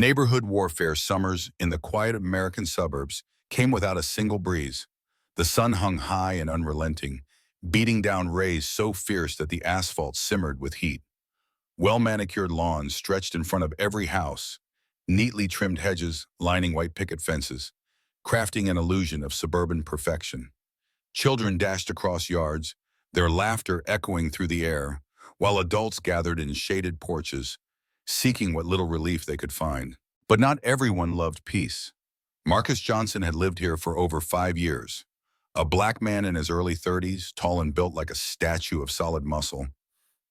Neighborhood warfare summers in the quiet American suburbs came without a single breeze. The sun hung high and unrelenting, beating down rays so fierce that the asphalt simmered with heat. Well-manicured lawns stretched in front of every house, neatly trimmed hedges lining white picket fences, crafting an illusion of suburban perfection. Children dashed across yards, their laughter echoing through the air, while adults gathered in shaded porches, seeking what little relief they could find. But not everyone loved peace. Marcus Johnson had lived here for over 5 years. A black man in his early 30s, tall and built like a statue of solid muscle.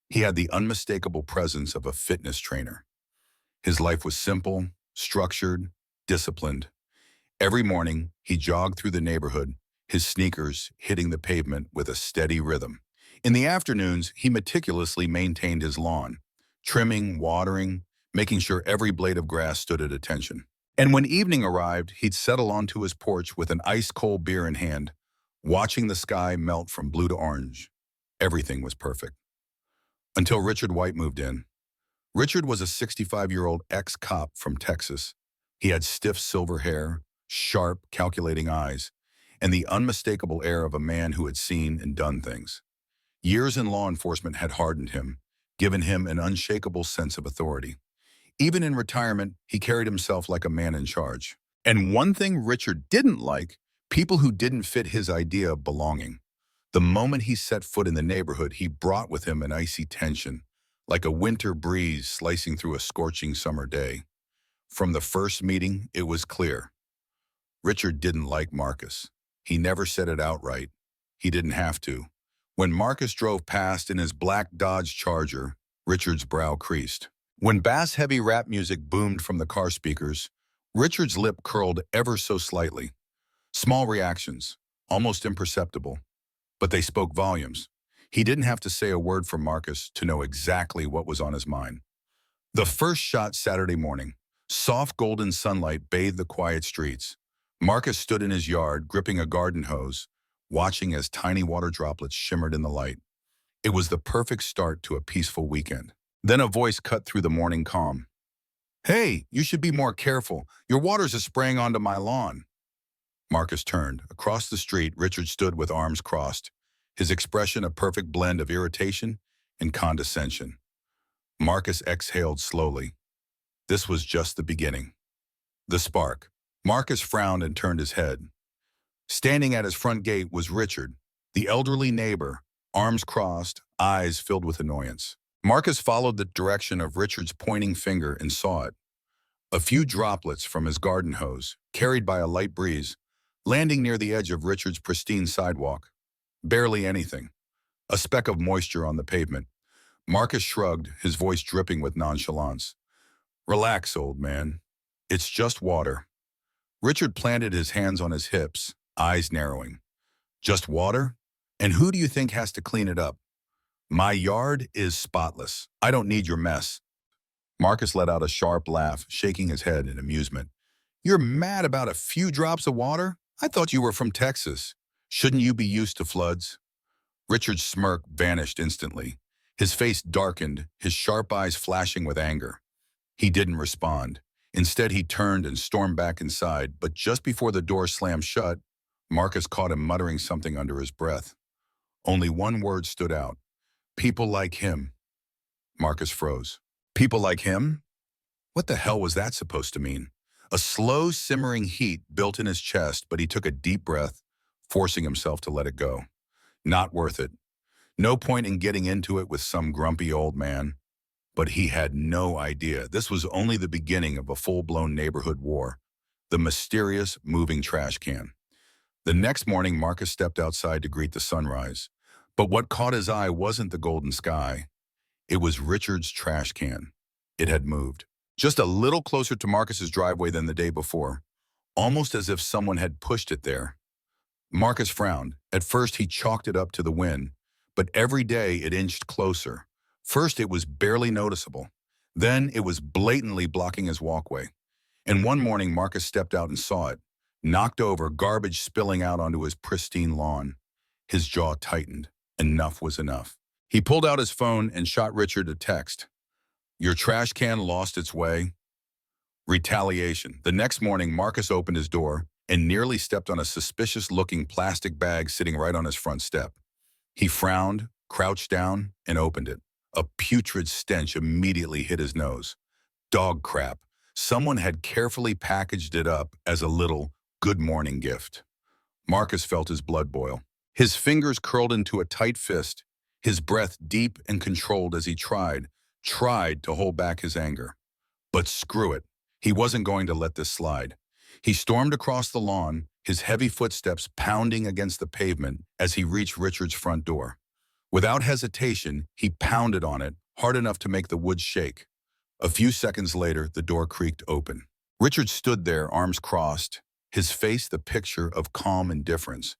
He had the unmistakable presence of a fitness trainer. His life was simple, structured, disciplined. Every morning, he jogged through the neighborhood, his sneakers hitting the pavement with a steady rhythm. In the afternoons, he meticulously maintained his lawn, trimming, watering, making sure every blade of grass stood at attention. And when evening arrived, he'd settle onto his porch with an ice-cold beer in hand, watching the sky melt from blue to orange. Everything was perfect. Until Richard White moved in. Richard was a 65-year-old ex-cop from Texas. He had stiff silver hair, sharp, calculating eyes, and the unmistakable air of a man who had seen and done things. Years in law enforcement had hardened him, given him an unshakable sense of authority. Even in retirement, he carried himself like a man in charge. And one thing Richard didn't like, people who didn't fit his idea of belonging. The moment he set foot in the neighborhood, he brought with him an icy tension, like a winter breeze slicing through a scorching summer day. From the first meeting, it was clear. Richard didn't like Marcus. He never said it outright. He didn't have to. When Marcus drove past in his black Dodge Charger, Richard's brow creased. When bass-heavy rap music boomed from the car speakers, Richard's lip curled ever so slightly. Small reactions, almost imperceptible, but they spoke volumes. He didn't have to say a word for Marcus to know exactly what was on his mind. The first shot Saturday morning. Soft golden sunlight bathed the quiet streets. Marcus stood in his yard, gripping a garden hose, watching as tiny water droplets shimmered in the light. It was the perfect start to a peaceful weekend. Then a voice cut through the morning calm. "Hey, you should be more careful. Your waters are spraying onto my lawn." Marcus turned. Across the street, Richard stood with arms crossed, his expression a perfect blend of irritation and condescension. Marcus exhaled slowly. This was just the beginning. The spark. Marcus frowned and turned his head. Standing at his front gate was Richard, the elderly neighbor, arms crossed, eyes filled with annoyance. Marcus followed the direction of Richard's pointing finger and saw it. A few droplets from his garden hose, carried by a light breeze, landing near the edge of Richard's pristine sidewalk. Barely anything. A speck of moisture on the pavement. Marcus shrugged, his voice dripping with nonchalance. "Relax, old man. It's just water." Richard planted his hands on his hips, eyes narrowing. "Just water? And who do you think has to clean it up? My yard is spotless. I don't need your mess." Marcus let out a sharp laugh, shaking his head in amusement. "You're mad about a few drops of water? I thought you were from Texas. Shouldn't you be used to floods?" Richard's smirk vanished instantly. His face darkened, his sharp eyes flashing with anger. He didn't respond. Instead, he turned and stormed back inside, but just before the door slammed shut, Marcus caught him muttering something under his breath. Only one word stood out. "People like him." Marcus froze. People like him? What the hell was that supposed to mean? A slow, simmering heat built in his chest, but he took a deep breath, forcing himself to let it go. Not worth it. No point in getting into it with some grumpy old man. But he had no idea this was only the beginning of a full-blown neighborhood war. The mysterious moving trash can. The next morning, Marcus stepped outside to greet the sunrise. But what caught his eye wasn't the golden sky. It was Richard's trash can. It had moved. Just a little closer to Marcus's driveway than the day before, almost as if someone had pushed it there. Marcus frowned. At first, he chalked it up to the wind, but every day it inched closer. First, it was barely noticeable. Then, it was blatantly blocking his walkway. And one morning, Marcus stepped out and saw it, knocked over, garbage spilling out onto his pristine lawn. His jaw tightened. Enough was enough. He pulled out his phone and shot Richard a text. "Your trash can lost its way." Retaliation. The next morning, Marcus opened his door and nearly stepped on a suspicious-looking plastic bag sitting right on his front step. He frowned, crouched down, and opened it. A putrid stench immediately hit his nose. Dog crap. Someone had carefully packaged it up as a little good morning gift. Marcus felt his blood boil. His fingers curled into a tight fist, his breath deep and controlled as he tried to hold back his anger. But screw it. He wasn't going to let this slide. He stormed across the lawn, his heavy footsteps pounding against the pavement as he reached Richard's front door. Without hesitation, he pounded on it, hard enough to make the wood shake. A few seconds later, the door creaked open. Richard stood there, arms crossed, his face the picture of calm indifference,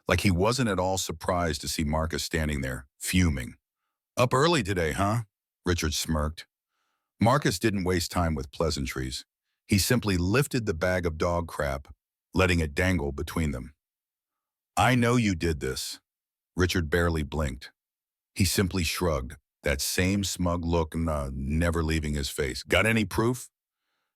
like he wasn't at all surprised to see Marcus standing there, fuming. "Up early today, huh?" Richard smirked. Marcus didn't waste time with pleasantries. He simply lifted the bag of dog crap, letting it dangle between them. "I know you did this." Richard barely blinked. He simply shrugged, that same smug look never leaving his face. "Got any proof?"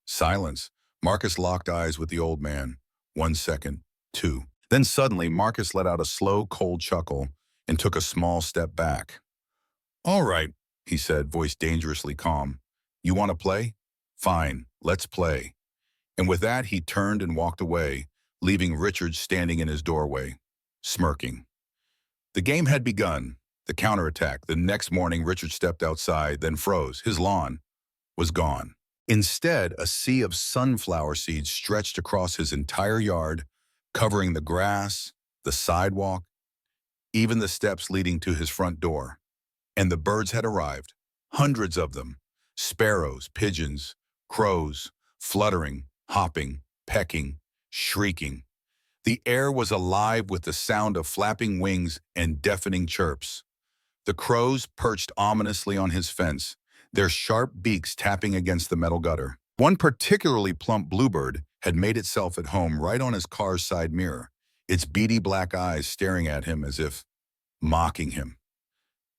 Silence. Marcus locked eyes with the old man. 1 second, 2. Then suddenly, Marcus let out a slow, cold chuckle and took a small step back. "All right," he said, voice dangerously calm. "You want to play? Fine, let's play." And with that, he turned and walked away, leaving Richard standing in his doorway, smirking. The game had begun, the counterattack. The next morning, Richard stepped outside, then froze. His lawn was gone. Instead, a sea of sunflower seeds stretched across his entire yard, covering the grass, the sidewalk, even the steps leading to his front door. And the birds had arrived, hundreds of them, sparrows, pigeons, crows, fluttering, hopping, pecking, shrieking. The air was alive with the sound of flapping wings and deafening chirps. The crows perched ominously on his fence, their sharp beaks tapping against the metal gutter. One particularly plump bluebird had made itself at home right on his car's side mirror, its beady black eyes staring at him as if mocking him.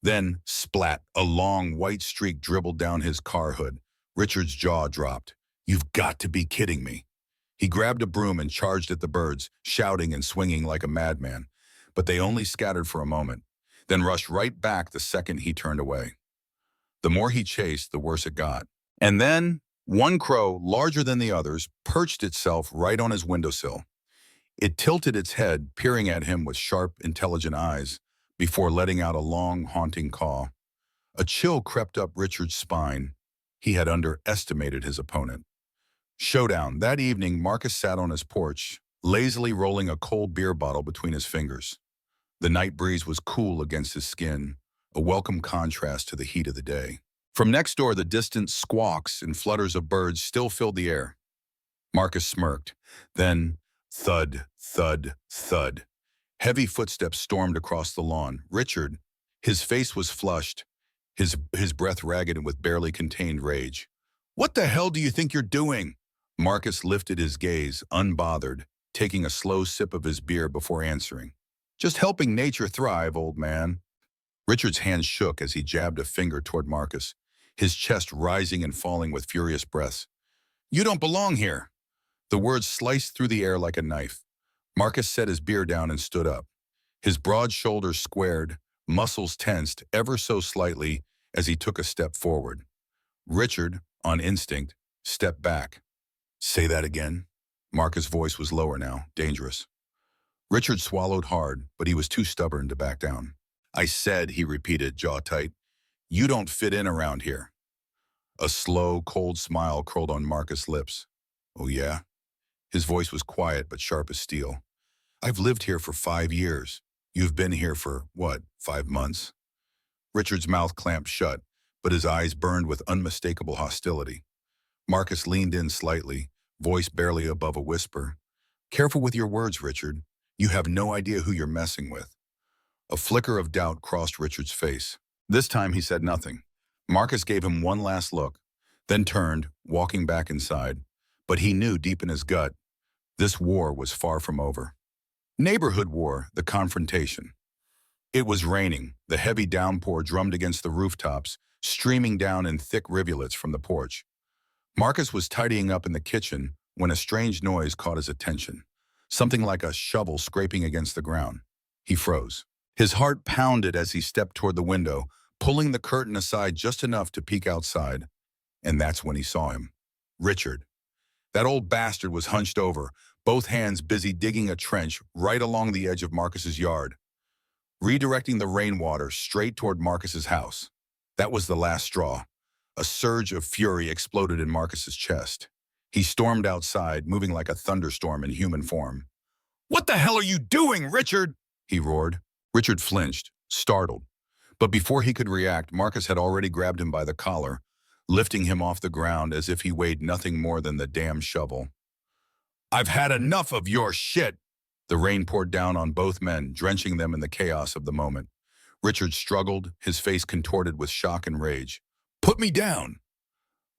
Then, splat, a long white streak dribbled down his car hood. Richard's jaw dropped. "You've got to be kidding me." He grabbed a broom and charged at the birds, shouting and swinging like a madman. But they only scattered for a moment, then rushed right back the second he turned away. The more he chased, the worse it got. And then, one crow, larger than the others, perched itself right on his windowsill. It tilted its head, peering at him with sharp, intelligent eyes, before letting out a long, haunting caw. A chill crept up Richard's spine. He had underestimated his opponent. Showdown. That evening, Marcus sat on his porch, lazily rolling a cold beer bottle between his fingers. The night breeze was cool against his skin, a welcome contrast to the heat of the day. From next door, the distant squawks and flutters of birds still filled the air. Marcus smirked. Then, thud, thud, thud. Heavy footsteps stormed across the lawn. Richard, his face was flushed, his breath ragged and with barely contained rage. "What the hell do you think you're doing?" Marcus lifted his gaze, unbothered, taking a slow sip of his beer before answering. "Just helping nature thrive, old man." Richard's hand shook as he jabbed a finger toward Marcus, his chest rising and falling with furious breaths. "You don't belong here." The words sliced through the air like a knife. Marcus set his beer down and stood up. His broad shoulders squared, muscles tensed ever so slightly as he took a step forward. Richard, on instinct, stepped back. "Say that again." Marcus' voice was lower now, dangerous. Richard swallowed hard, but he was too stubborn to back down. "I said," he repeated, jaw tight, "you don't fit in around here." A slow, cold smile curled on Marcus' lips. "Oh yeah?" His voice was quiet but sharp as steel. "I've lived here for 5 years. You've been here for, what, 5 months?" Richard's mouth clamped shut, but his eyes burned with unmistakable hostility. Marcus leaned in slightly, voice barely above a whisper. "Careful with your words, Richard. You have no idea who you're messing with." A flicker of doubt crossed Richard's face. This time he said nothing. Marcus gave him one last look, then turned, walking back inside. But he knew deep in his gut, this war was far from over. Neighborhood war, the confrontation. It was raining. The heavy downpour drummed against the rooftops, streaming down in thick rivulets from the porch. Marcus was tidying up in the kitchen when a strange noise caught his attention. Something like a shovel scraping against the ground. He froze. His heart pounded as he stepped toward the window, pulling the curtain aside just enough to peek outside. And that's when he saw him. Richard. That old bastard was hunched over, both hands busy digging a trench right along the edge of Marcus's yard, redirecting the rainwater straight toward Marcus's house. That was the last straw. A surge of fury exploded in Marcus's chest. He stormed outside, moving like a thunderstorm in human form. "What the hell are you doing, Richard?" he roared. Richard flinched, startled. But before he could react, Marcus had already grabbed him by the collar, lifting him off the ground as if he weighed nothing more than the damn shovel. "I've had enough of your shit!" The rain poured down on both men, drenching them in the chaos of the moment. Richard struggled, his face contorted with shock and rage. "Put me down!"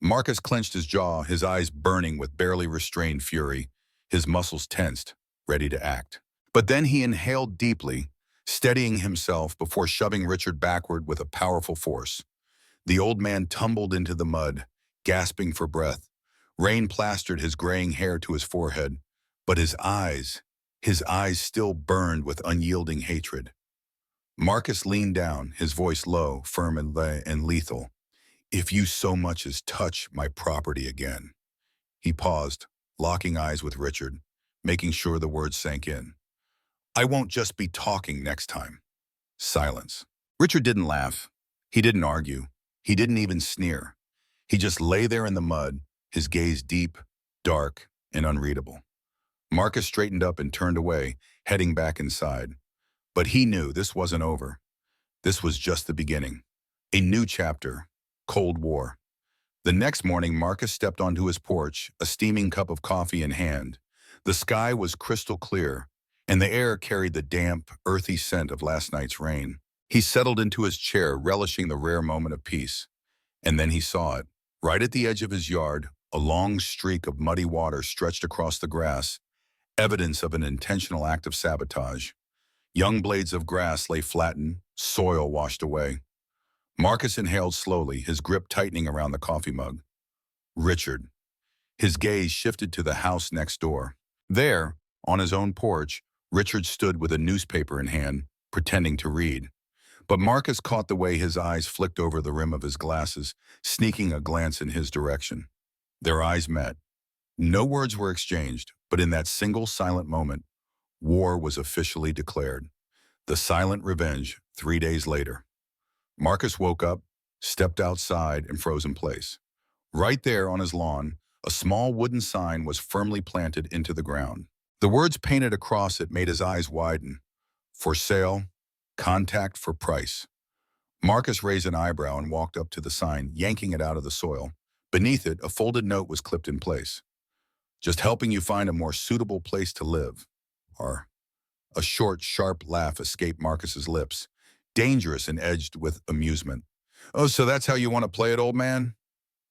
Marcus clenched his jaw, his eyes burning with barely restrained fury, his muscles tensed, ready to act. But then he inhaled deeply, steadying himself before shoving Richard backward with a powerful force. The old man tumbled into the mud, gasping for breath. Rain plastered his graying hair to his forehead, but his eyes still burned with unyielding hatred. Marcus leaned down, his voice low, firm and lethal. "If you so much as touch my property again." He paused, locking eyes with Richard, making sure the words sank in. "I won't just be talking next time." Silence. Richard didn't laugh. He didn't argue. He didn't even sneer. He just lay there in the mud, his gaze deep, dark, and unreadable. Marcus straightened up and turned away, heading back inside. But he knew this wasn't over. This was just the beginning. A new chapter. Cold War. The next morning, Marcus stepped onto his porch, a steaming cup of coffee in hand. The sky was crystal clear, and the air carried the damp, earthy scent of last night's rain. He settled into his chair, relishing the rare moment of peace. And then he saw it. Right at the edge of his yard, a long streak of muddy water stretched across the grass, evidence of an intentional act of sabotage. Young blades of grass lay flattened, soil washed away. Marcus inhaled slowly, his grip tightening around the coffee mug. Richard. His gaze shifted to the house next door. There, on his own porch, Richard stood with a newspaper in hand, pretending to read. But Marcus caught the way his eyes flicked over the rim of his glasses, sneaking a glance in his direction. Their eyes met. No words were exchanged, but in that single silent moment, war was officially declared. The silent revenge 3 days later. Marcus woke up, stepped outside, and froze in place. Right there on his lawn, a small wooden sign was firmly planted into the ground. The words painted across it made his eyes widen. For sale, contact for price. Marcus raised an eyebrow and walked up to the sign, yanking it out of the soil. Beneath it, a folded note was clipped in place. Just helping you find a more suitable place to live. Or a short, sharp laugh escaped Marcus's lips, dangerous and edged with amusement. "Oh, so that's how you want to play it, old man?"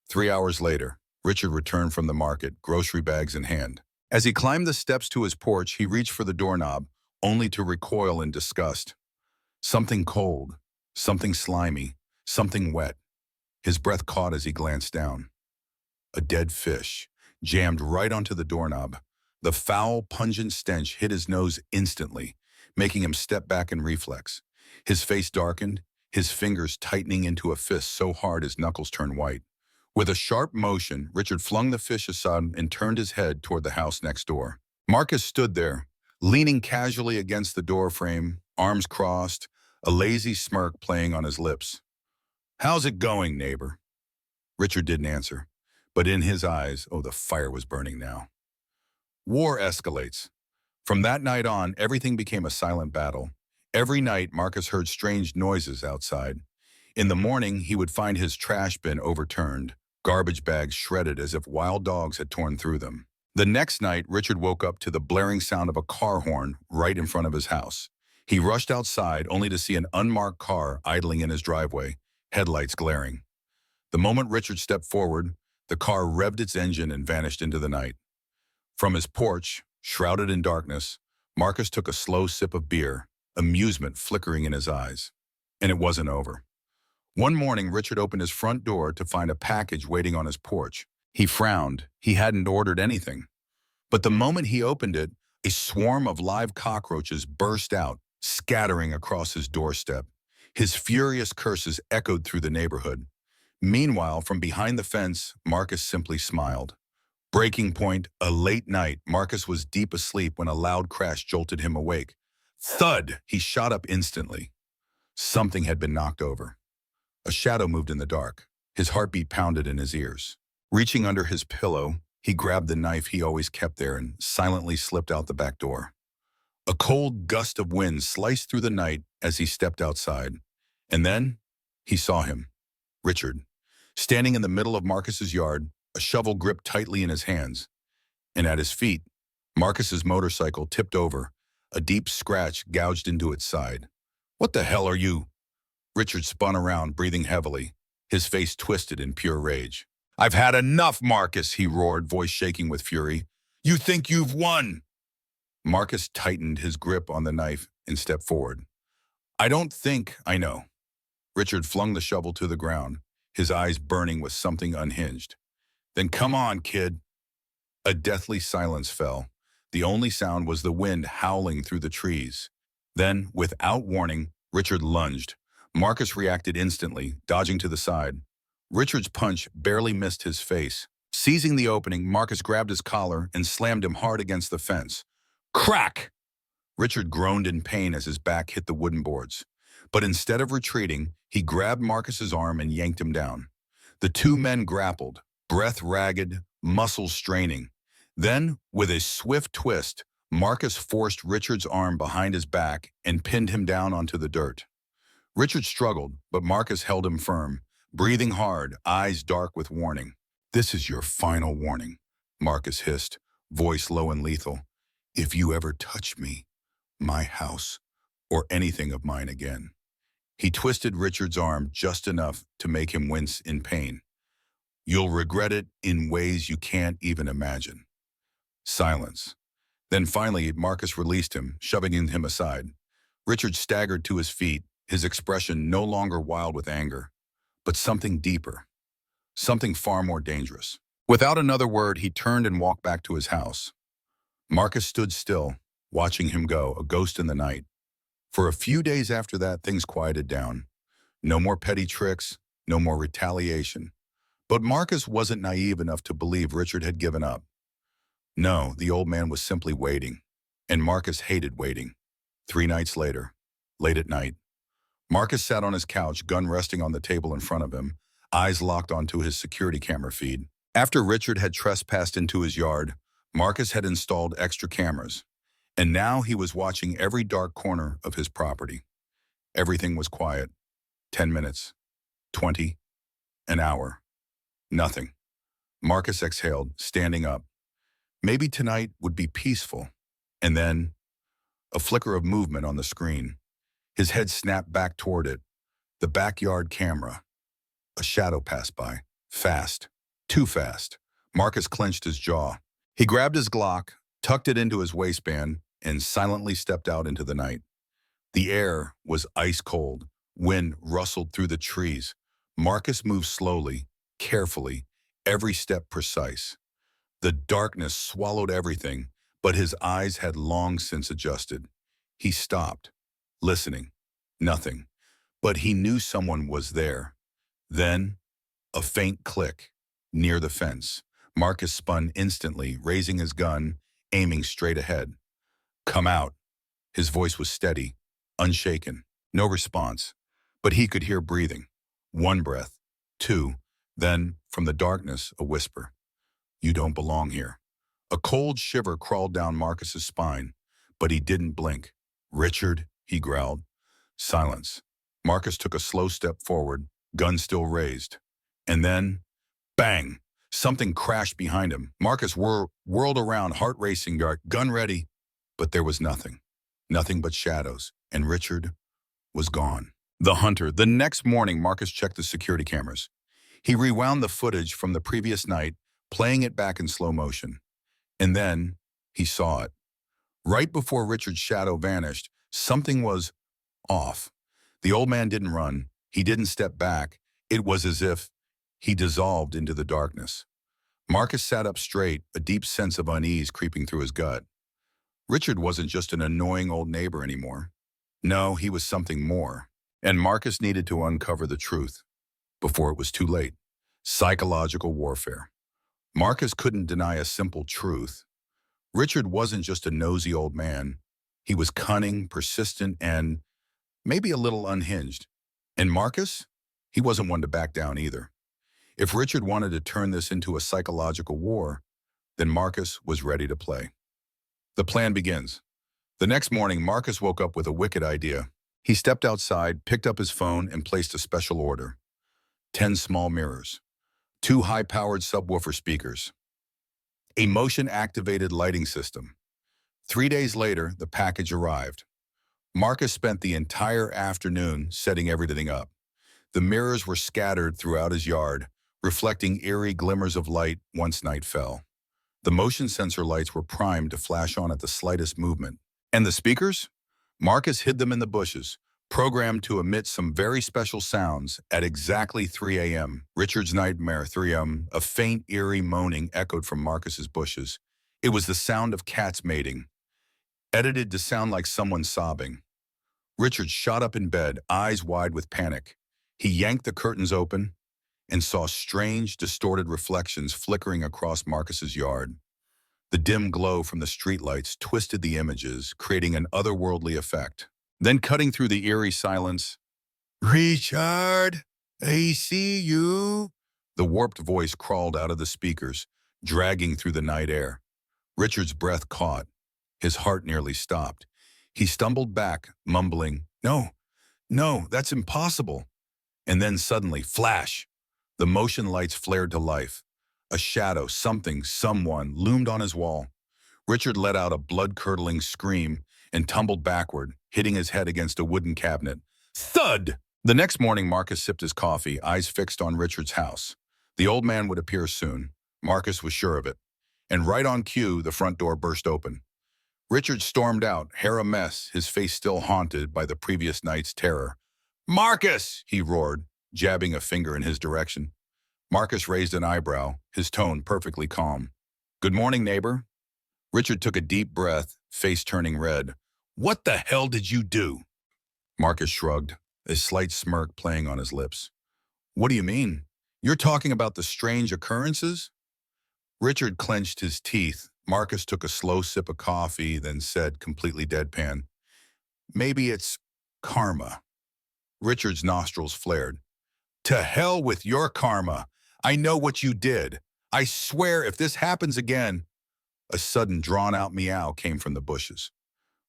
3 hours later, Richard returned from the market, grocery bags in hand. As he climbed the steps to his porch, he reached for the doorknob, only to recoil in disgust. Something cold, something slimy, something wet. His breath caught as he glanced down. A dead fish, jammed right onto the doorknob. The foul, pungent stench hit his nose instantly, making him step back in reflex. His face darkened, his fingers tightening into a fist so hard his knuckles turned white. With a sharp motion, Richard flung the fish aside and turned his head toward the house next door. Marcus stood there, leaning casually against the doorframe, arms crossed, a lazy smirk playing on his lips. "How's it going, neighbor?" Richard didn't answer, but in his eyes, oh, the fire was burning now. War escalates. From that night on, everything became a silent battle. Every night, Marcus heard strange noises outside. In the morning, he would find his trash bin overturned, garbage bags shredded as if wild dogs had torn through them. The next night, Richard woke up to the blaring sound of a car horn right in front of his house. He rushed outside only to see an unmarked car idling in his driveway, headlights glaring. The moment Richard stepped forward, the car revved its engine and vanished into the night. From his porch, shrouded in darkness, Marcus took a slow sip of beer, amusement flickering in his eyes. And it wasn't over. One morning, Richard opened his front door to find a package waiting on his porch. He frowned. He hadn't ordered anything. But the moment he opened it, a swarm of live cockroaches burst out, scattering across his doorstep. His furious curses echoed through the neighborhood. Meanwhile, from behind the fence, Marcus simply smiled. Breaking point, a late night. Marcus was deep asleep when a loud crash jolted him awake. Thud! He shot up instantly. Something had been knocked over. A shadow moved in the dark. His heartbeat pounded in his ears. Reaching under his pillow, he grabbed the knife he always kept there and silently slipped out the back door. A cold gust of wind sliced through the night as he stepped outside. And then he saw him, Richard, standing in the middle of Marcus's yard, a shovel gripped tightly in his hands. And at his feet, Marcus's motorcycle tipped over, a deep scratch gouged into its side. "What the hell are you?" Richard spun around, breathing heavily, his face twisted in pure rage. "I've had enough, Marcus," he roared, voice shaking with fury. "You think you've won?" Marcus tightened his grip on the knife and stepped forward. "I don't think I know." Richard flung the shovel to the ground, his eyes burning with something unhinged. "Then come on, kid." A deathly silence fell. The only sound was the wind howling through the trees. Then, without warning, Richard lunged. Marcus reacted instantly, dodging to the side. Richard's punch barely missed his face. Seizing the opening, Marcus grabbed his collar and slammed him hard against the fence. Crack! Richard groaned in pain as his back hit the wooden boards. But instead of retreating, he grabbed Marcus's arm and yanked him down. The two men grappled, breath ragged, muscles straining. Then, with a swift twist, Marcus forced Richard's arm behind his back and pinned him down onto the dirt. Richard struggled, but Marcus held him firm, breathing hard, eyes dark with warning. "This is your final warning," Marcus hissed, voice low and lethal. "If you ever touch me, my house, or anything of mine again." He twisted Richard's arm just enough to make him wince in pain. "You'll regret it in ways you can't even imagine." Silence. Then finally, Marcus released him, shoving him aside. Richard staggered to his feet, his expression no longer wild with anger, but something deeper, something far more dangerous. Without another word, he turned and walked back to his house. Marcus stood still, watching him go, a ghost in the night. For a few days after that, things quieted down. No more petty tricks, no more retaliation. But Marcus wasn't naive enough to believe Richard had given up. No, the old man was simply waiting, and Marcus hated waiting. 3 nights later, late at night, Marcus sat on his couch, gun resting on the table in front of him, eyes locked onto his security camera feed. After Richard had trespassed into his yard, Marcus had installed extra cameras, and now he was watching every dark corner of his property. Everything was quiet. 10 minutes, 20, an hour. Nothing. Marcus exhaled, standing up. Maybe tonight would be peaceful. And then, a flicker of movement on the screen. His head snapped back toward it. The backyard camera. A shadow passed by. Fast. Too fast. Marcus clenched his jaw. He grabbed his Glock, tucked it into his waistband, and silently stepped out into the night. The air was ice cold. Wind rustled through the trees. Marcus moved slowly, carefully, every step precise. The darkness swallowed everything, but his eyes had long since adjusted. He stopped, listening. Nothing. But he knew someone was there. Then, a faint click, near the fence. Marcus spun instantly, raising his gun, aiming straight ahead. "Come out." His voice was steady, unshaken. No response. But he could hear breathing. 1 breath, 2, then, from the darkness, a whisper. "You don't belong here." A cold shiver crawled down Marcus's spine, but he didn't blink. "Richard," he growled. Silence. Marcus took a slow step forward, gun still raised. And then, bang! Something crashed behind him. Marcus whirled around, heart racing, gun ready. But there was nothing. Nothing but shadows. And Richard was gone. The hunter. The next morning, Marcus checked the security cameras. He rewound the footage from the previous night, playing it back in slow motion. And then, he saw it. Right before Richard's shadow vanished, something was off. The old man didn't run. He didn't step back. It was as if he dissolved into the darkness. Marcus sat up straight, a deep sense of unease creeping through his gut. Richard wasn't just an annoying old neighbor anymore. No, he was something more. And Marcus needed to uncover the truth before it was too late. Psychological warfare. Marcus couldn't deny a simple truth. Richard wasn't just a nosy old man. He was cunning, persistent, and maybe a little unhinged. And Marcus? He wasn't one to back down either. If Richard wanted to turn this into a psychological war, then Marcus was ready to play. The plan begins. The next morning, Marcus woke up with a wicked idea. He stepped outside, picked up his phone, and placed a special order. 10 small mirrors, 2 high-powered subwoofer speakers, a motion-activated lighting system. 3 days later, the package arrived. Marcus spent the entire afternoon setting everything up. The mirrors were scattered throughout his yard, reflecting eerie glimmers of light once night fell. The motion sensor lights were primed to flash on at the slightest movement. And the speakers? Marcus hid them in the bushes, programmed to emit some very special sounds at exactly 3 a.m. Richard's nightmare, 3 a.m., a faint, eerie moaning echoed from Marcus's bushes. It was the sound of cats mating, edited to sound like someone sobbing. Richard shot up in bed, eyes wide with panic. He yanked the curtains open and saw strange, distorted reflections flickering across Marcus's yard. The dim glow from the streetlights twisted the images, creating an otherworldly effect. Then cutting through the eerie silence, "Richard, I see you." The warped voice crawled out of the speakers, dragging through the night air. Richard's breath caught. His heart nearly stopped. He stumbled back, mumbling, "No, no, that's impossible." And then suddenly, flash! The motion lights flared to life. A shadow, something, someone, loomed on his wall. Richard let out a blood-curdling scream and tumbled backward, hitting his head against a wooden cabinet. Thud! The next morning, Marcus sipped his coffee, eyes fixed on Richard's house. The old man would appear soon. Marcus was sure of it. And right on cue, the front door burst open. Richard stormed out, hair a mess, his face still haunted by the previous night's terror. "Marcus!" he roared, jabbing a finger in his direction. Marcus raised an eyebrow, his tone perfectly calm. "Good morning, neighbor." Richard took a deep breath, face turning red. "What the hell did you do?" Marcus shrugged, a slight smirk playing on his lips. "What do you mean? You're talking about the strange occurrences?" Richard clenched his teeth. Marcus took a slow sip of coffee, then said, completely deadpan, "Maybe it's karma." Richard's nostrils flared. "To hell with your karma. I know what you did. I swear if this happens again." A sudden drawn-out meow came from the bushes.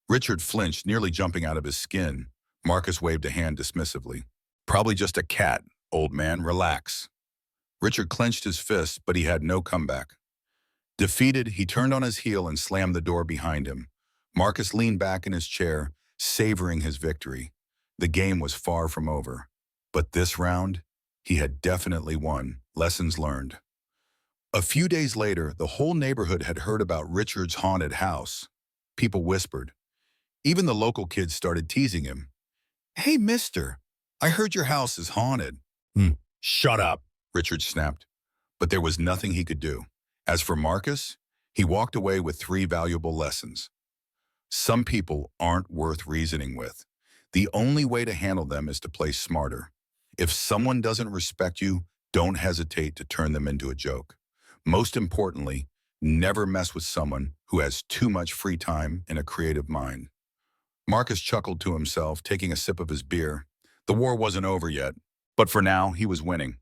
Richard flinched, nearly jumping out of his skin. Marcus waved a hand dismissively. "Probably just a cat, old man. Relax." Richard clenched his fist, but he had no comeback. Defeated, he turned on his heel and slammed the door behind him. Marcus leaned back in his chair, savoring his victory. The game was far from over. But this round, he had definitely won. Lessons learned. A few days later, the whole neighborhood had heard about Richard's haunted house. People whispered. Even the local kids started teasing him. "Hey, mister, I heard your house is haunted." "Shut up," Richard snapped. But there was nothing he could do. As for Marcus, he walked away with 3 valuable lessons. Some people aren't worth reasoning with. The only way to handle them is to play smarter. If someone doesn't respect you, don't hesitate to turn them into a joke. Most importantly, never mess with someone who has too much free time and a creative mind. Marcus chuckled to himself, taking a sip of his beer. The war wasn't over yet, but for now, he was winning.